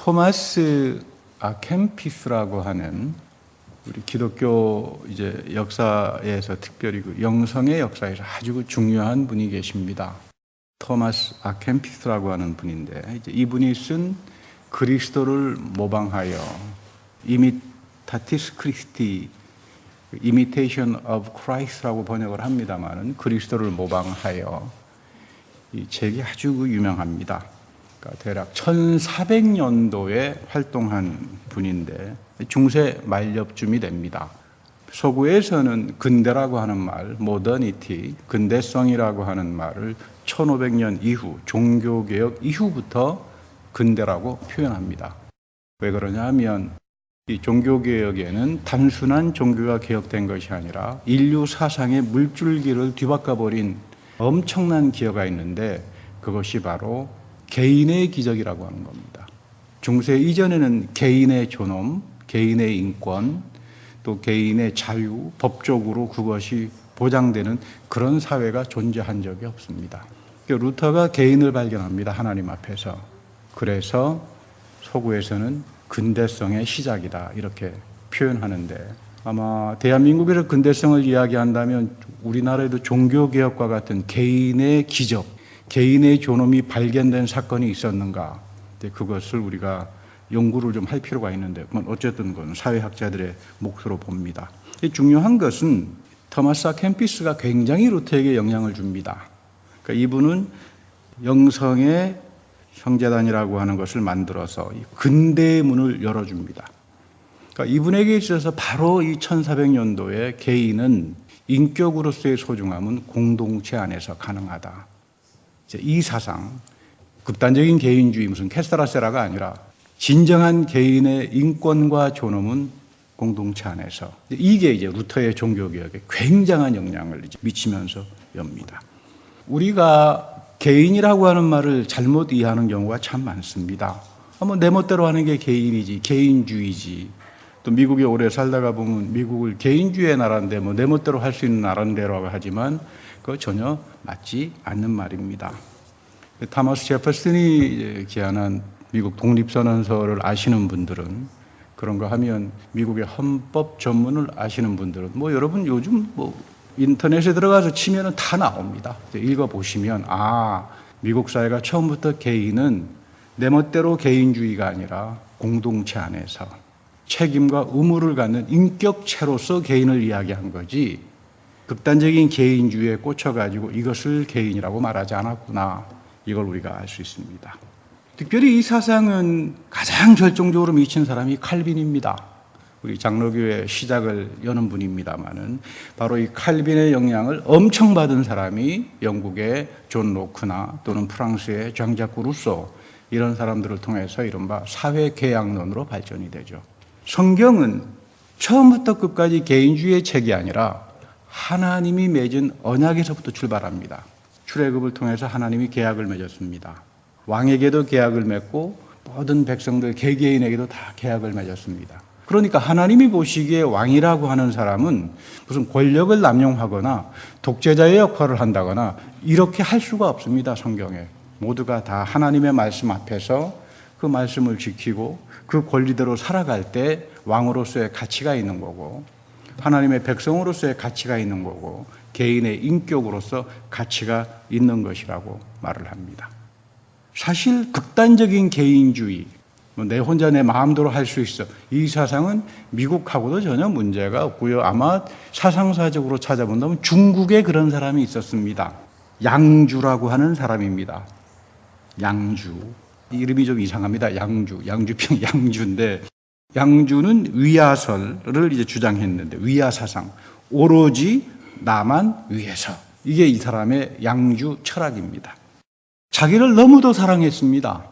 토마스 아켐피스라고 하는 우리 기독교 역사에서 특별히 그 영성의 역사에서 아주 중요한 분이 계십니다. 토마스 아켐피스라고 하는 분인데 이분이 쓴 그리스도를 모방하여 이미타티스 크리스티, Imitation of Christ라고 번역을 합니다만은 그리스도를 모방하여 이 책이 아주 유명합니다. 그러니까 대략 1400년도에 활동한 분인데 중세 말엽쯤이 됩니다. 서구에서는 근대라고 하는 말, 모더니티, 근대성이라고 하는 말을 1500년 이후, 종교개혁 이후부터 근대라고 표현합니다. 왜 그러냐 하면 이 종교개혁에는 단순한 종교가 개혁된 것이 아니라 인류 사상의 물줄기를 뒤바꿔버린 엄청난 기여가 있는데 그것이 바로 개인의 기적이라고 하는 겁니다. 중세 이전에는 개인의 존엄, 개인의 인권, 또 개인의 자유, 법적으로 그것이 보장되는 그런 사회가 존재한 적이 없습니다. 루터가 개인을 발견합니다. 하나님 앞에서. 그래서 서구에서는 근대성의 시작이다 이렇게 표현하는데 아마 대한민국에서 근대성을 이야기한다면 우리나라에도 종교개혁과 같은 개인의 기적, 개인의 존엄이 발견된 사건이 있었는가? 그것을 우리가 연구를 좀 할 필요가 있는데 어쨌든 그건 사회학자들의 몫으로 봅니다. 중요한 것은 토마스 아켐피스가 굉장히 루터에게 영향을 줍니다. 그러니까 이분은 영성의 형제단이라고 하는 것을 만들어서 근대의 문을 열어줍니다. 그러니까 이분에게 있어서 바로 이 1400년도에 개인은 인격으로서의 소중함은 공동체 안에서 가능하다. 이 사상, 극단적인 개인주의 무슨 캐스타라세라가 아니라 진정한 개인의 인권과 존엄은 공동체 안에서 이게 루터의 종교개혁에 굉장한 영향을 미치면서 엽니다. 우리가 개인이라고 하는 말을 잘못 이해하는 경우가 참 많습니다. 내 멋대로 하는 게 개인이지, 개인주의지. 또 미국에 오래 살다가 보면 미국을 개인주의의 나라인데 내 멋대로 할 수 있는 나라인데라고 하지만 그거 전혀 맞지 않는 말입니다. 타머스 제퍼슨이 기한한 미국 독립선언서를 아시는 분들은 그런 거 하면 미국의 헌법 전문을 아시는 분들은 여러분 요즘 인터넷에 들어가서 치면은 다 나옵니다. 읽어보시면 미국 사회가 처음부터 개인은 내 멋대로 개인주의가 아니라 공동체 안에서 책임과 의무를 갖는 인격체로서 개인을 이야기한 거지 극단적인 개인주의에 꽂혀가지고 이것을 개인이라고 말하지 않았구나. 이걸 우리가 알 수 있습니다. 특별히 이 사상은 가장 결정적으로 미친 사람이 칼빈입니다. 우리 장로교의 시작을 여는 분입니다만은 바로 이 칼빈의 영향을 엄청 받은 사람이 영국의 존 로크나 또는 프랑스의 장 자크 루소 이런 사람들을 통해서 이른바 사회계약론으로 발전이 되죠. 성경은 처음부터 끝까지 개인주의의 책이 아니라 하나님이 맺은 언약에서부터 출발합니다. 출애굽을 통해서 하나님이 계약을 맺었습니다. 왕에게도 계약을 맺고 모든 백성들 개개인에게도 다 계약을 맺었습니다. 그러니까 하나님이 보시기에 왕이라고 하는 사람은 무슨 권력을 남용하거나 독재자의 역할을 한다거나 이렇게 할 수가 없습니다. 성경에. 모두가 다 하나님의 말씀 앞에서 그 말씀을 지키고 그 권리대로 살아갈 때 왕으로서의 가치가 있는 거고 하나님의 백성으로서의 가치가 있는 거고 개인의 인격으로서 가치가 있는 것이라고 말을 합니다. 사실 극단적인 개인주의, 내 혼자 내 마음대로 할 수 있어. 이 사상은 미국하고도 전혀 문제가 없고요. 아마 사상사적으로 찾아본다면 중국에 그런 사람이 있었습니다. 양주라고 하는 사람입니다. 양주. 이름이 좀 이상합니다. 양주평 양주인데 양주는 위야설을 주장했는데 위야사상. 오로지 나만 위해서. 이게 이 사람의 양주 철학입니다. 자기를 너무도 사랑했습니다.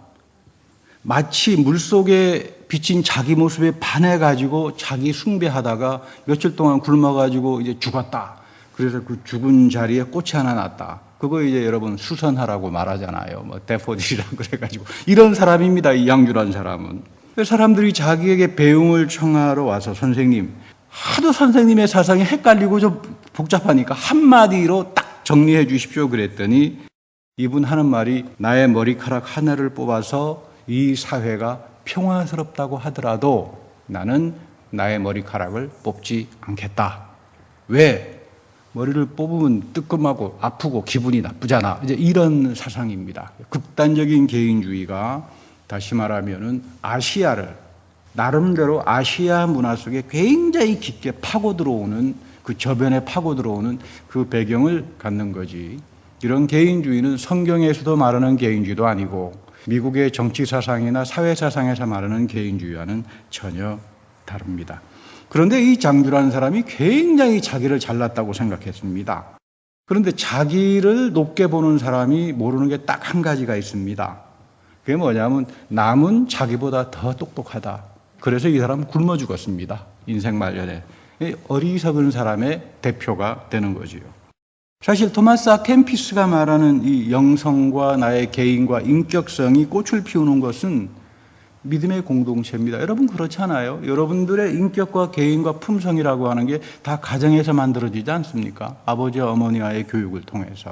마치 물속에 비친 자기 모습에 반해가지고 자기 숭배하다가 며칠 동안 굶어가지고 죽었다. 그래서 그 죽은 자리에 꽃이 하나 났다. 그거 여러분 수선화라고 말하잖아요. 데포딜이라고 그래가지고. 이런 사람입니다. 이 양주란 사람은. 사람들이 자기에게 배움을 청하러 와서 선생님, 하도 선생님의 사상이 헷갈리고 좀 복잡하니까 한마디로 딱 정리해 주십시오. 그랬더니 이분 하는 말이 나의 머리카락 하나를 뽑아서 이 사회가 평화스럽다고 하더라도 나는 나의 머리카락을 뽑지 않겠다. 왜? 머리를 뽑으면 뜨끔하고 아프고 기분이 나쁘잖아. 이제 이런 사상입니다. 극단적인 개인주의가 다시 말하면은 아시아를 나름대로 아시아 문화 속에 굉장히 깊게 파고 들어오는 그 저변에 파고 들어오는 그 배경을 갖는 거지. 이런 개인주의는 성경에서도 말하는 개인주의도 아니고 미국의 정치 사상이나 사회 사상에서 말하는 개인주의와는 전혀 다릅니다. 그런데 이 장주라는 사람이 굉장히 자기를 잘났다고 생각했습니다. 그런데 자기를 높게 보는 사람이 모르는 게 딱 한 가지가 있습니다. 그게 뭐냐면 남은 자기보다 더 똑똑하다. 그래서 이 사람은 굶어 죽었습니다. 인생 말년에. 어리석은 사람의 대표가 되는 거지요. 사실 토마스 아 캠피스가 말하는 이 영성과 나의 개인과 인격성이 꽃을 피우는 것은 믿음의 공동체입니다. 여러분 그렇잖아요. 여러분들의 인격과 개인과 품성이라고 하는 게 다 가정에서 만들어지지 않습니까? 아버지와 어머니와의 교육을 통해서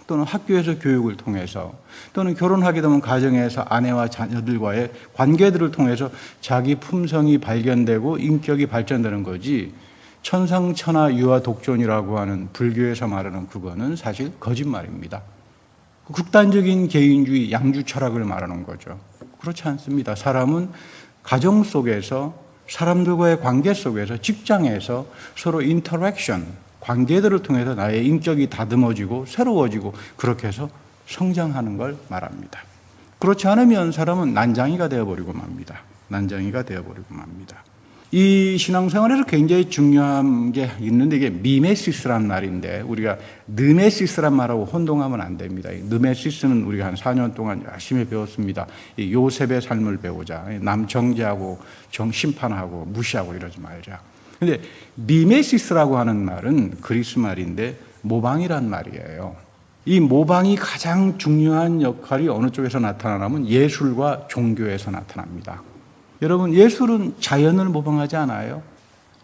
또는 학교에서 교육을 통해서 또는 결혼하게 되면 가정에서 아내와 자녀들과의 관계들을 통해서 자기 품성이 발견되고 인격이 발전되는 거지. 천상천하 유아 독존이라고 하는 불교에서 말하는 그거는 사실 거짓말입니다. 극단적인 개인주의, 양주 철학을 말하는 거죠. 그렇지 않습니다. 사람은 가정 속에서 사람들과의 관계 속에서 직장에서 서로 인터랙션, 관계들을 통해서 나의 인격이 다듬어지고 새로워지고 그렇게 해서 성장하는 걸 말합니다. 그렇지 않으면 사람은 난장이가 되어버리고 맙니다. 난장이가 되어버리고 맙니다. 이 신앙생활에서 굉장히 중요한 게 있는데 이게 미메시스란 말인데 우리가 느메시스란 말하고 혼동하면 안 됩니다. 느메시스는 우리가 한 4년 동안 열심히 배웠습니다. 요셉의 삶을 배우자. 남 정죄하고 심판하고 무시하고 이러지 말자. 근데 미메시스라고 하는 말은 그리스 말인데 모방이란 말이에요. 이 모방이 가장 중요한 역할이 어느 쪽에서 나타나냐면 예술과 종교에서 나타납니다. 여러분 예술은 자연을 모방하지 않아요.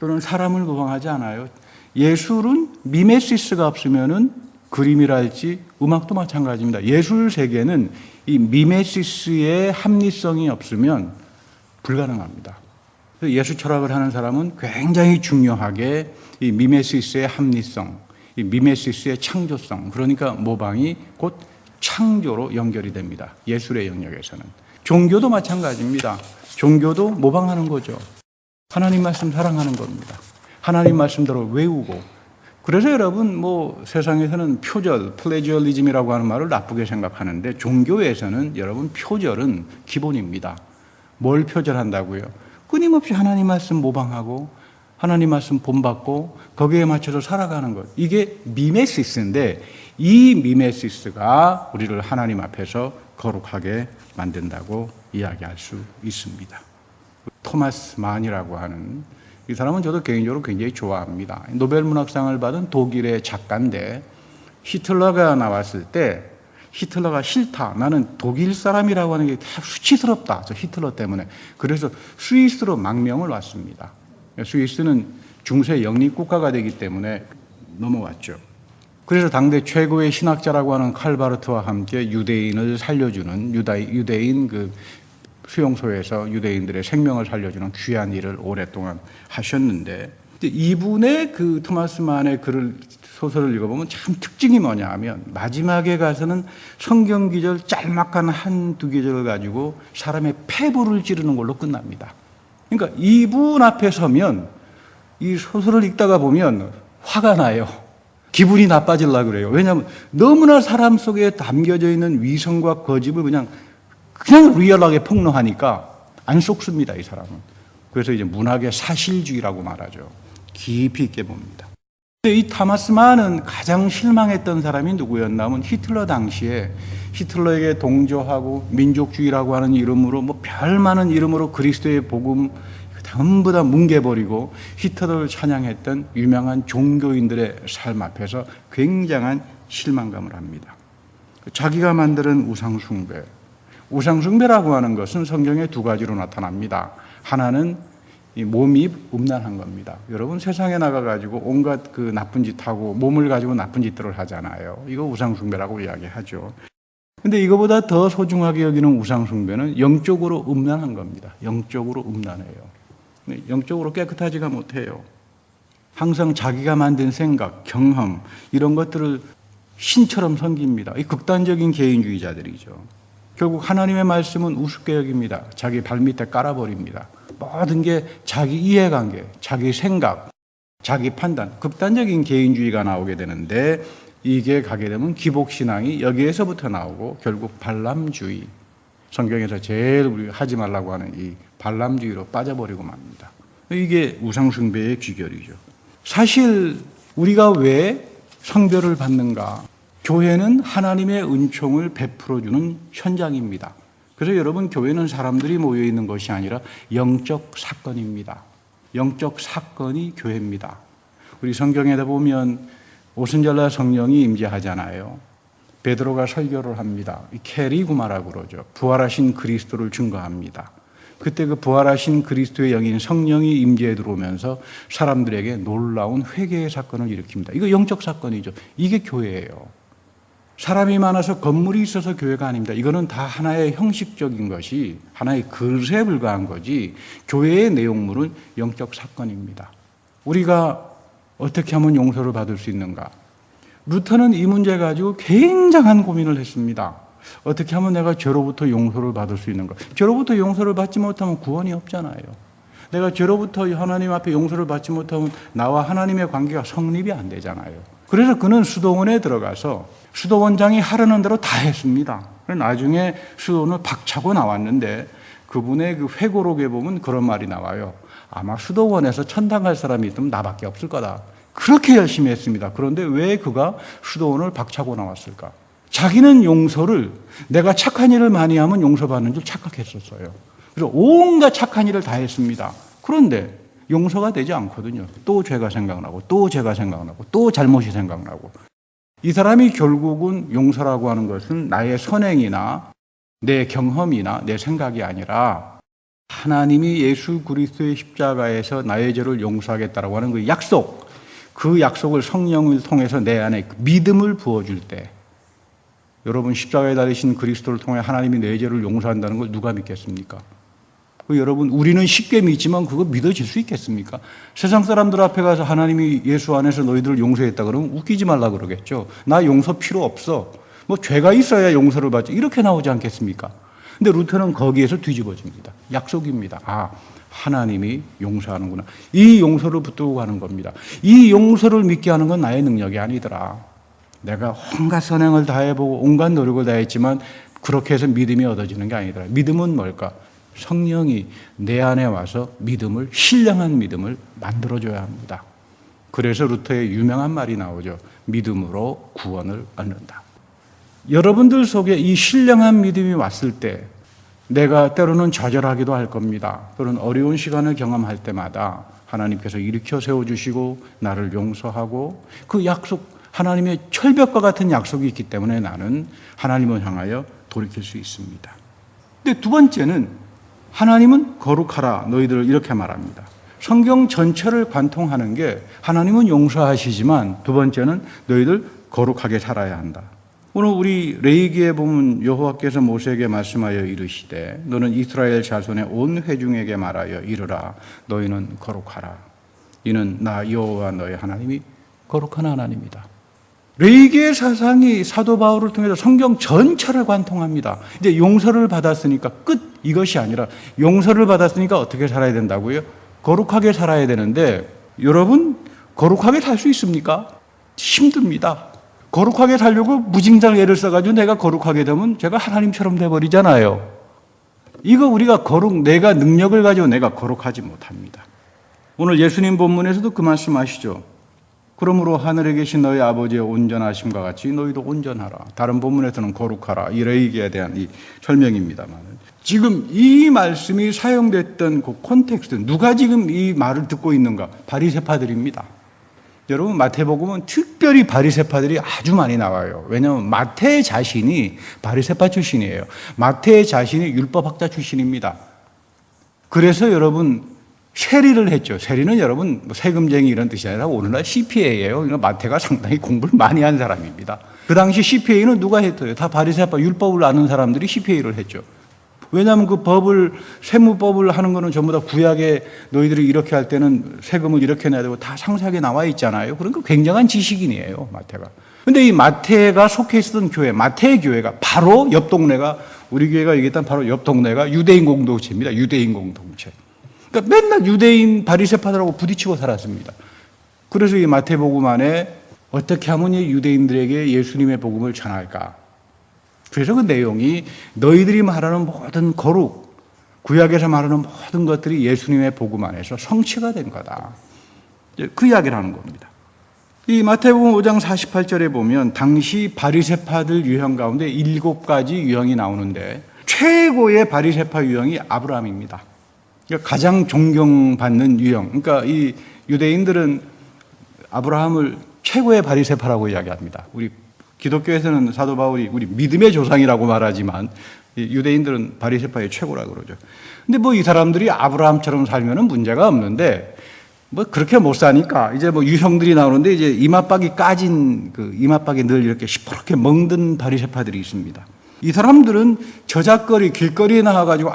또는 사람을 모방하지 않아요. 예술은 미메시스가 없으면은 그림이랄지 음악도 마찬가지입니다. 예술 세계는 이 미메시스의 합리성이 없으면 불가능합니다. 예술 철학을 하는 사람은 굉장히 중요하게 이 미메시스의 합리성, 이 미메시스의 창조성, 그러니까 모방이 곧 창조로 연결이 됩니다. 예술의 영역에서는. 종교도 마찬가지입니다. 종교도 모방하는 거죠. 하나님 말씀 사랑하는 겁니다. 하나님 말씀대로 외우고. 그래서 여러분 세상에서는 표절, 플래지얼리즘이라고 하는 말을 나쁘게 생각하는데 종교에서는 여러분 표절은 기본입니다. 뭘 표절한다고요? 끊임없이 하나님 말씀 모방하고 하나님 말씀 본받고 거기에 맞춰서 살아가는 것. 이게 미메시스인데 이 미메시스가 우리를 하나님 앞에서 거룩하게 만든다고 이야기할 수 있습니다. 토마스 만이라고 하는 이 사람은 저도 개인적으로 굉장히 좋아합니다. 노벨 문학상을 받은 독일의 작가인데 히틀러가 나왔을 때 히틀러가 싫다. 나는 독일 사람이라고 하는 게 다 수치스럽다. 저 히틀러 때문에. 그래서 스위스로 망명을 왔습니다. 스위스는 중세 영립국가가 되기 때문에 넘어왔죠. 그래서 당대 최고의 신학자라고 하는 칼바르트와 함께 유대인을 살려주는 유대인 그 수용소에서 유대인들의 생명을 살려주는 귀한 일을 오랫동안 하셨는데 이분의 그 토마스 만의 소설을 읽어보면 참 특징이 뭐냐 하면 마지막에 가서는 성경 기절 짤막한 한두 계절을 가지고 사람의 폐부를 찌르는 걸로 끝납니다. 그러니까 이분 앞에 서면 이 소설을 읽다가 보면 화가 나요. 기분이 나빠지려고 그래요. 왜냐하면 너무나 사람 속에 담겨져 있는 위선과 거짓을 그냥 리얼하게 폭로하니까 안 속습니다, 이 사람은. 그래서 이제 문학의 사실주의라고 말하죠. 깊이 있게 봅니다. 이 토마스 만은 가장 실망했던 사람이 누구였냐면 히틀러 당시에 히틀러에게 동조하고 민족주의라고 하는 이름으로 별 많은 이름으로 그리스도의 복음 전부 다 뭉개버리고 히틀러를 찬양했던 유명한 종교인들의 삶 앞에서 굉장한 실망감을 합니다. 자기가 만드는 우상숭배. 우상숭배라고 하는 것은 성경에 두 가지로 나타납니다. 하나는 이 몸이 음란한 겁니다. 여러분 세상에 나가가지고 온갖 그 나쁜 짓 하고 몸을 가지고 나쁜 짓들을 하잖아요. 이거 우상숭배라고 이야기하죠. 근데 이거보다 더 소중하게 여기는 우상숭배는 영적으로 음란한 겁니다. 영적으로 음란해요. 영적으로 깨끗하지가 못해요. 항상 자기가 만든 생각, 경험 이런 것들을 신처럼 섬깁니다. 이 극단적인 개인주의자들이죠. 결국 하나님의 말씀은 우습게 여깁니다. 자기 발밑에 깔아버립니다. 모든 게 자기 이해관계, 자기 생각, 자기 판단, 극단적인 개인주의가 나오게 되는데 이게 가게 되면 기복신앙이 여기에서부터 나오고 결국 발람주의, 성경에서 제일 우리가 하지 말라고 하는 이 발람주의로 빠져버리고 맙니다. 이게 우상숭배의 귀결이죠. 사실 우리가 왜 성별을 받는가? 교회는 하나님의 은총을 베풀어주는 현장입니다. 그래서 여러분, 교회는 사람들이 모여있는 것이 아니라 영적 사건입니다. 영적 사건이 교회입니다. 우리 성경에다 보면 오순절날 성령이 임재하잖아요. 베드로가 설교를 합니다. 케리구마라고 그러죠. 부활하신 그리스도를 증거합니다. 그때 그 부활하신 그리스도의 영인 성령이 임재해 들어오면서 사람들에게 놀라운 회개의 사건을 일으킵니다. 이거 영적 사건이죠. 이게 교회예요. 사람이 많아서 건물이 있어서 교회가 아닙니다. 이거는 다 하나의 형식적인 것이 하나의 그릇에 불과한 거지 교회의 내용물은 영적 사건입니다. 우리가 어떻게 하면 용서를 받을 수 있는가? 루터는 이 문제 가지고 굉장한 고민을 했습니다. 어떻게 하면 내가 죄로부터 용서를 받을 수 있는가? 죄로부터 용서를 받지 못하면 구원이 없잖아요. 내가 죄로부터 하나님 앞에 용서를 받지 못하면 나와 하나님의 관계가 성립이 안 되잖아요. 그래서 그는 수도원에 들어가서 수도원장이 하라는 대로 다 했습니다. 나중에 수도원을 박차고 나왔는데 그분의 그 회고록에 보면 그런 말이 나와요. 아마 수도원에서 천당 갈 사람이 있으면 나밖에 없을 거다. 그렇게 열심히 했습니다. 그런데 왜 그가 수도원을 박차고 나왔을까? 자기는 용서를 내가 착한 일을 많이 하면 용서받는 줄 착각했었어요. 그래서 온갖 착한 일을 다 했습니다. 그런데 용서가 되지 않거든요. 또 죄가 생각나고 또 죄가 생각나고 또 잘못이 생각나고. 이 사람이 결국은 용서라고 하는 것은 나의 선행이나 내 경험이나 내 생각이 아니라 하나님이 예수 그리스도의 십자가에서 나의 죄를 용서하겠다라고 하는 그 약속, 그 약속을 성령을 통해서 내 안에 믿음을 부어줄 때, 여러분 십자가에 달리신 그리스도를 통해 하나님이 내 죄를 용서한다는 걸 누가 믿겠습니까? 여러분, 우리는 쉽게 믿지만 그거 믿어질 수 있겠습니까? 세상 사람들 앞에 가서 하나님이 예수 안에서 너희들을 용서했다 그러면 웃기지 말라 그러겠죠. 나 용서 필요 없어. 뭐 죄가 있어야 용서를 받지. 이렇게 나오지 않겠습니까? 근데 루터는 거기에서 뒤집어집니다. 약속입니다. 아, 하나님이 용서하는구나. 이 용서를 붙들고 가는 겁니다. 이 용서를 믿게 하는 건 나의 능력이 아니더라. 내가 온갖 선행을 다 해보고 온갖 노력을 다 했지만 그렇게 해서 믿음이 얻어지는 게 아니더라. 믿음은 뭘까? 성령이 내 안에 와서 믿음을, 신령한 믿음을 만들어줘야 합니다. 그래서 루터의 유명한 말이 나오죠. 믿음으로 구원을 얻는다. 여러분들 속에 이 신령한 믿음이 왔을 때 내가 때로는 좌절하기도 할 겁니다. 또는 어려운 시간을 경험할 때마다 하나님께서 일으켜 세워주시고 나를 용서하고 그 약속, 하나님의 철벽과 같은 약속이 있기 때문에 나는 하나님을 향하여 돌이킬 수 있습니다. 근데 두 번째는 하나님은 거룩하라 너희들을 이렇게 말합니다. 성경 전체를 관통하는 게 하나님은 용서하시지만 두 번째는 너희들 거룩하게 살아야 한다. 오늘 우리 레위기에 보면 여호와께서 모세에게 말씀하여 이르시되 너는 이스라엘 자손의 온 회중에게 말하여 이르라 너희는 거룩하라. 이는 나 여호와 너희 하나님이 거룩한 하나님이다. 레위기의 사상이 사도 바울을 통해서 성경 전체를 관통합니다. 이제 용서를 받았으니까 끝 이것이 아니라 용서를 받았으니까 어떻게 살아야 된다고요? 거룩하게 살아야 되는데 여러분 거룩하게 살 수 있습니까? 힘듭니다. 거룩하게 살려고 무징장 애를 써가지고 내가 거룩하게 되면 제가 하나님처럼 돼버리잖아요. 이거 우리가 내가 능력을 가지고 내가 거룩하지 못합니다. 오늘 예수님 본문에서도 그 말씀하시죠. 그러므로 하늘에 계신 너희 아버지의 온전하심과 같이 너희도 온전하라. 다른 본문에서는 거룩하라. 이 레위기에 대한 이 설명입니다만 지금 이 말씀이 사용됐던 그 콘텍스트, 누가 지금 이 말을 듣고 있는가? 바리새파들입니다. 여러분 마태복음은 특별히 바리새파들이 아주 많이 나와요. 왜냐하면 마태 자신이 바리새파 출신이에요. 마태 자신이 율법학자 출신입니다. 그래서 여러분 세리를 했죠. 세리는 여러분 세금쟁이 이런 뜻이 아니라 오늘날 CPA예요. 그러니까 마태가 상당히 공부를 많이 한 사람입니다. 그 당시 CPA는 누가 했어요? 다 바리새파 율법을 아는 사람들이 CPA를 했죠. 왜냐하면 그 법을, 세무법을 하는 거는 전부 다 구약에 너희들이 이렇게 할 때는 세금을 이렇게 내야 되고 다 상세하게 나와 있잖아요. 그러니까 굉장한 지식인이에요, 마태가. 근데 이 마태가 속해 있었던 교회, 마태의 교회가 바로 옆 동네가, 우리 교회가 얘기했던 바로 옆 동네가 유대인 공동체입니다. 유대인 공동체. 그러니까 맨날 유대인 바리새파들하고 부딪히고 살았습니다. 그래서 이 마태복음 안에 어떻게 하면 이 유대인들에게 예수님의 복음을 전할까? 그래서 그 내용이 너희들이 말하는 모든 거룩, 구약에서 말하는 모든 것들이 예수님의 복음 안에서 성취가 된 거다. 그 이야기를 하는 겁니다. 이 마태복음 5장 48절에 보면 당시 바리새파들 유형 가운데 7가지 유형이 나오는데 최고의 바리새파 유형이 아브라함입니다. 그러니까 가장 존경받는 유형. 그러니까 이 유대인들은 아브라함을 최고의 바리새파라고 이야기합니다. 우리 기독교에서는 사도 바울이 우리 믿음의 조상이라고 말하지만 유대인들은 바리새파의 최고라고 그러죠. 근데 뭐 이 사람들이 아브라함처럼 살면은 문제가 없는데 뭐 그렇게 못 사니까 이제 뭐 유형들이 나오는데 이제 이마박이 까진 그 이마박이 늘 이렇게 시퍼렇게 멍든 바리새파들이 있습니다. 이 사람들은 저작거리 길거리에 나와가지고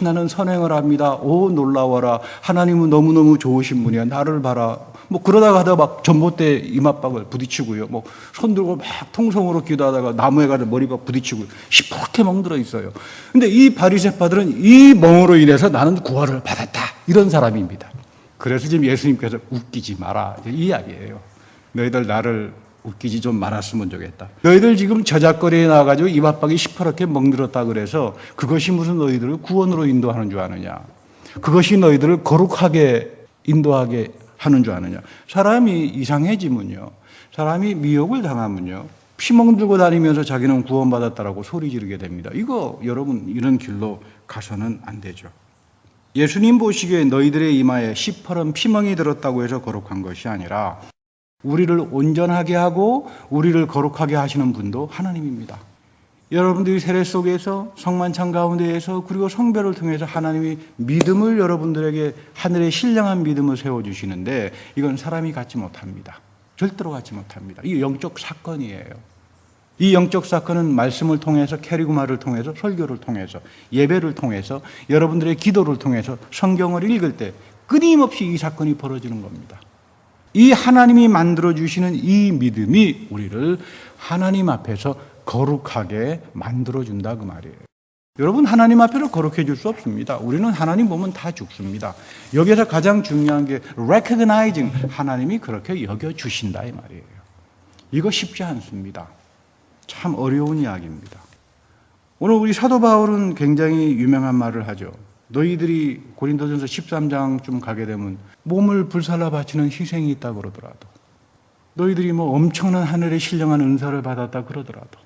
나는 선행을 합니다. 오 놀라워라. 하나님은 너무너무 좋으신 분이야. 나를 봐라. 뭐 그러다가 하다 막 전봇대 이마박을 부딪히고요. 뭐 손 들고 막 통성으로 기도하다가 나무에 가서 머리박 부딪히고 시퍼렇게 멍들어 있어요. 근데 이 바리새파들은 이 멍으로 인해서 나는 구원을 받았다. 이런 사람입니다. 그래서 지금 예수님께서 웃기지 마라. 이 이야기예요. 너희들 나를 웃기지 좀 말았으면 좋겠다. 너희들 지금 저작거리에 나와가지고 이마박이 시퍼렇게 멍들었다 그래서 그것이 무슨 너희들을 구원으로 인도하는 줄 아느냐. 그것이 너희들을 거룩하게 인도하게 하는 줄 아느냐. 사람이 이상해지면요. 사람이 미혹을 당하면요. 피멍 들고 다니면서 자기는 구원받았다라고 소리 지르게 됩니다. 이거 여러분 이런 길로 가서는 안 되죠. 예수님 보시기에 너희들의 이마에 시퍼런 피멍이 들었다고 해서 거룩한 것이 아니라 우리를 온전하게 하고 우리를 거룩하게 하시는 분도 하나님입니다. 여러분들이 세례 속에서 성만찬 가운데에서 그리고 성별을 통해서 하나님이 믿음을 여러분들에게 하늘의 신령한 믿음을 세워주시는데 이건 사람이 갖지 못합니다. 절대로 갖지 못합니다. 이 영적 사건이에요. 이 영적 사건은 말씀을 통해서 캐리그마를 통해서 설교를 통해서 예배를 통해서 여러분들의 기도를 통해서 성경을 읽을 때 끊임없이 이 사건이 벌어지는 겁니다. 이 하나님이 만들어주시는 이 믿음이 우리를 하나님 앞에서 거룩하게 만들어준다 그 말이에요. 여러분 하나님 앞에서 거룩해 줄 수 없습니다. 우리는 하나님 보면 다 죽습니다. 여기서 가장 중요한 게 recognizing 하나님이 그렇게 여겨주신다 이 말이에요. 이거 쉽지 않습니다. 참 어려운 이야기입니다. 오늘 우리 사도 바울은 굉장히 유명한 말을 하죠. 너희들이 고린도전서 13장쯤 가게 되면 몸을 불살라 바치는 희생이 있다 그러더라도 너희들이 뭐 엄청난 하늘의 신령한 은사를 받았다 그러더라도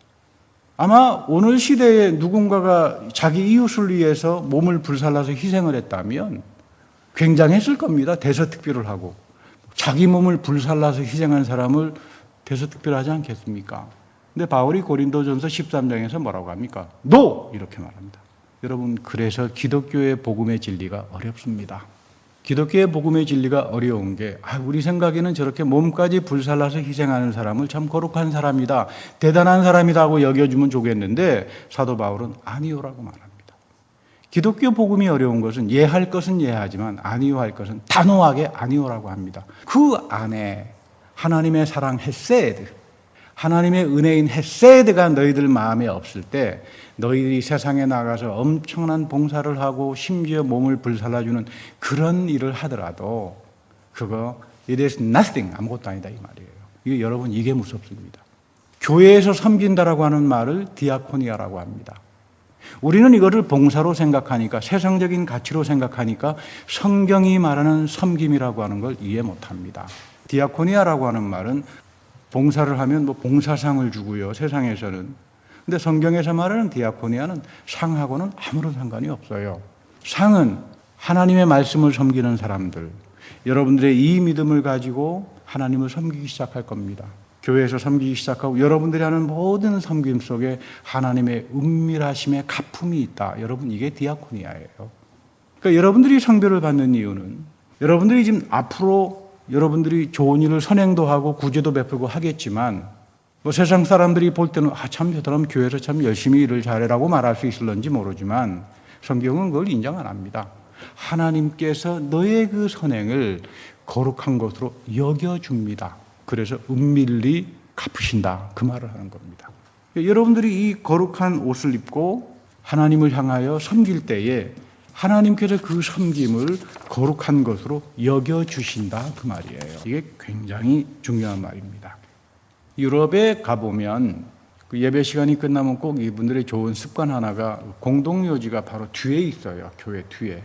아마 오늘 시대에 누군가가 자기 이웃을 위해서 몸을 불살라서 희생을 했다면 굉장했을 겁니다. 대서특별을 하고 자기 몸을 불살라서 희생한 사람을 대서특별하지 않겠습니까? 근데 바울이 고린도전서 13장에서 뭐라고 합니까? NO! 이렇게 말합니다. 여러분 그래서 기독교의 복음의 진리가 어렵습니다. 기독교의 복음의 진리가 어려운 게 우리 생각에는 저렇게 몸까지 불살라서 희생하는 사람을 참 거룩한 사람이다. 대단한 사람이라고 여겨주면 좋겠는데 사도 바울은 아니요라고 말합니다. 기독교 복음이 어려운 것은 이해할 것은 이해하지만 아니요 할 것은 단호하게 아니요라고 합니다. 그 안에 하나님의 사랑 헤세드, 하나님의 은혜인 헤세드가 너희들 마음에 없을 때 너희들이 세상에 나가서 엄청난 봉사를 하고 심지어 몸을 불살라주는 그런 일을 하더라도 그거 it is nothing, 아무것도 아니다 이 말이에요. 이게 여러분 이게 무섭습니다. 교회에서 섬긴다라고 하는 말을 디아코니아라고 합니다. 우리는 이거를 봉사로 생각하니까 세상적인 가치로 생각하니까 성경이 말하는 섬김이라고 하는 걸 이해 못합니다. 디아코니아라고 하는 말은 봉사를 하면 뭐 봉사상을 주고요. 세상에서는. 근데 성경에서 말하는 디아코니아는 상하고는 아무런 상관이 없어요. 상은 하나님의 말씀을 섬기는 사람들, 여러분들의 이 믿음을 가지고 하나님을 섬기기 시작할 겁니다. 교회에서 섬기기 시작하고 여러분들이 하는 모든 섬김 속에 하나님의 은밀하심의 가품이 있다. 여러분 이게 디아코니아예요. 그러니까 여러분들이 성별을 받는 이유는 여러분들이 지금 앞으로 여러분들이 좋은 일을 선행도 하고 구제도 베풀고 하겠지만 뭐 세상 사람들이 볼 때는 참 저 사람 교회에서 참 열심히 일을 잘해라고 말할 수 있을런지 모르지만 성경은 그걸 인정 안 합니다. 하나님께서 너의 그 선행을 거룩한 것으로 여겨줍니다. 그래서 은밀히 갚으신다. 그 말을 하는 겁니다. 여러분들이 이 거룩한 옷을 입고 하나님을 향하여 섬길 때에 하나님께서 그 섬김을 거룩한 것으로 여겨주신다. 그 말이에요. 이게 굉장히 중요한 말입니다. 유럽에 가보면 그 예배 시간이 끝나면 꼭 이분들의 좋은 습관 하나가 공동묘지가 바로 뒤에 있어요. 교회 뒤에.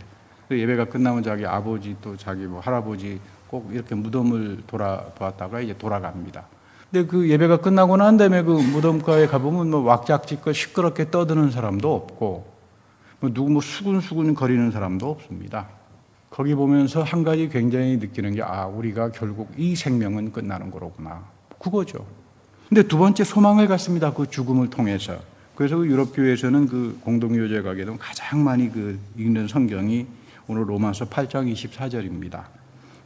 예배가 끝나면 자기 아버지 또 자기 뭐 할아버지 꼭 이렇게 무덤을 돌아보았다가 이제 돌아갑니다. 근데 그 예배가 끝나고 난 다음에 그 무덤가에 가보면 뭐 왁작지껄 시끄럽게 떠드는 사람도 없고 누구 뭐 수군수군 거리는 사람도 없습니다. 거기 보면서 한 가지 굉장히 느끼는 게 우리가 결국 이 생명은 끝나는 거로구나. 그거죠. 근데 두 번째 소망을 갖습니다. 그 죽음을 통해서. 그래서 그 유럽 교회에서는 그 공동묘지에 가게 되면 가장 많이 그 읽는 성경이 오늘 로마서 8장 24절입니다.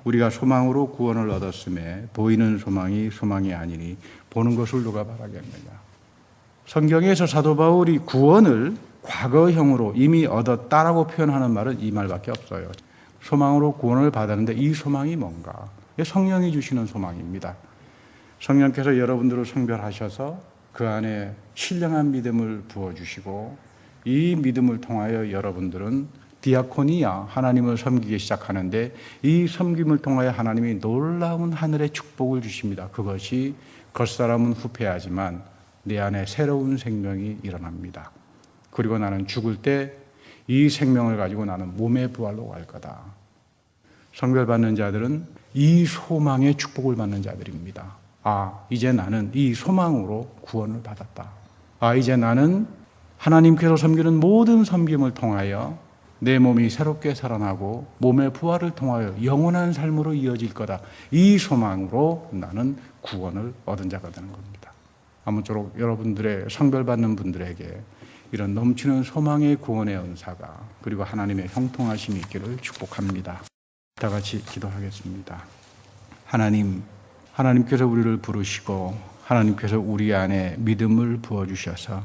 우리가 소망으로 구원을 얻었음에 보이는 소망이 소망이 아니니 보는 것을 누가 바라겠느냐. 성경에서 사도 바울이 구원을 과거형으로 이미 얻었다라고 표현하는 말은 이 말밖에 없어요. 소망으로 구원을 받았는데 이 소망이 뭔가? 성령이 주시는 소망입니다. 성령께서 여러분들을 성별하셔서 그 안에 신령한 믿음을 부어주시고 이 믿음을 통하여 여러분들은 디아코니아, 하나님을 섬기기 시작하는데 이 섬김을 통하여 하나님이 놀라운 하늘의 축복을 주십니다. 그것이 겉사람은 후패하지만 내 안에 새로운 생명이 일어납니다. 그리고 나는 죽을 때 이 생명을 가지고 나는 몸의 부활로 갈 거다. 성별받는 자들은 이 소망의 축복을 받는 자들입니다. 이제 나는 이 소망으로 구원을 받았다. 이제 나는 하나님께서 섬기는 모든 섬김을 통하여 내 몸이 새롭게 살아나고 몸의 부활을 통하여 영원한 삶으로 이어질 거다. 이 소망으로 나는 구원을 얻은 자가 되는 겁니다. 아무쪼록 여러분들의 성별받는 분들에게 이런 넘치는 소망의 구원의 은사가 그리고 하나님의 형통하심이 있기를 축복합니다. 다 같이 기도하겠습니다. 하나님께서 우리를 부르시고 하나님께서 우리 안에 믿음을 부어주셔서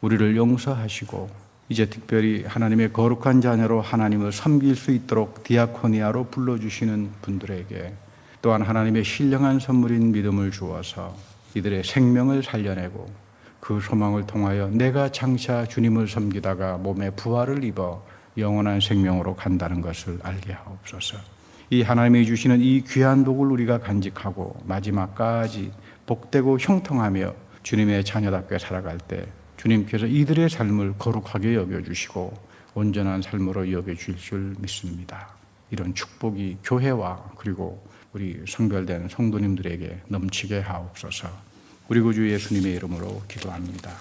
우리를 용서하시고 이제 특별히 하나님의 거룩한 자녀로 하나님을 섬길 수 있도록 디아코니아로 불러주시는 분들에게 또한 하나님의 신령한 선물인 믿음을 주어서 이들의 생명을 살려내고 그 소망을 통하여 내가 장차 주님을 섬기다가 몸에 부활을 입어 영원한 생명으로 간다는 것을 알게 하옵소서. 이 하나님이 주시는 이 귀한 복을 우리가 간직하고 마지막까지 복되고 형통하며 주님의 자녀답게 살아갈 때 주님께서 이들의 삶을 거룩하게 여겨주시고 온전한 삶으로 여겨주실 줄 믿습니다. 이런 축복이 교회와 그리고 우리 성별된 성도님들에게 넘치게 하옵소서. 우리 구주 예수님의 이름으로 기도합니다.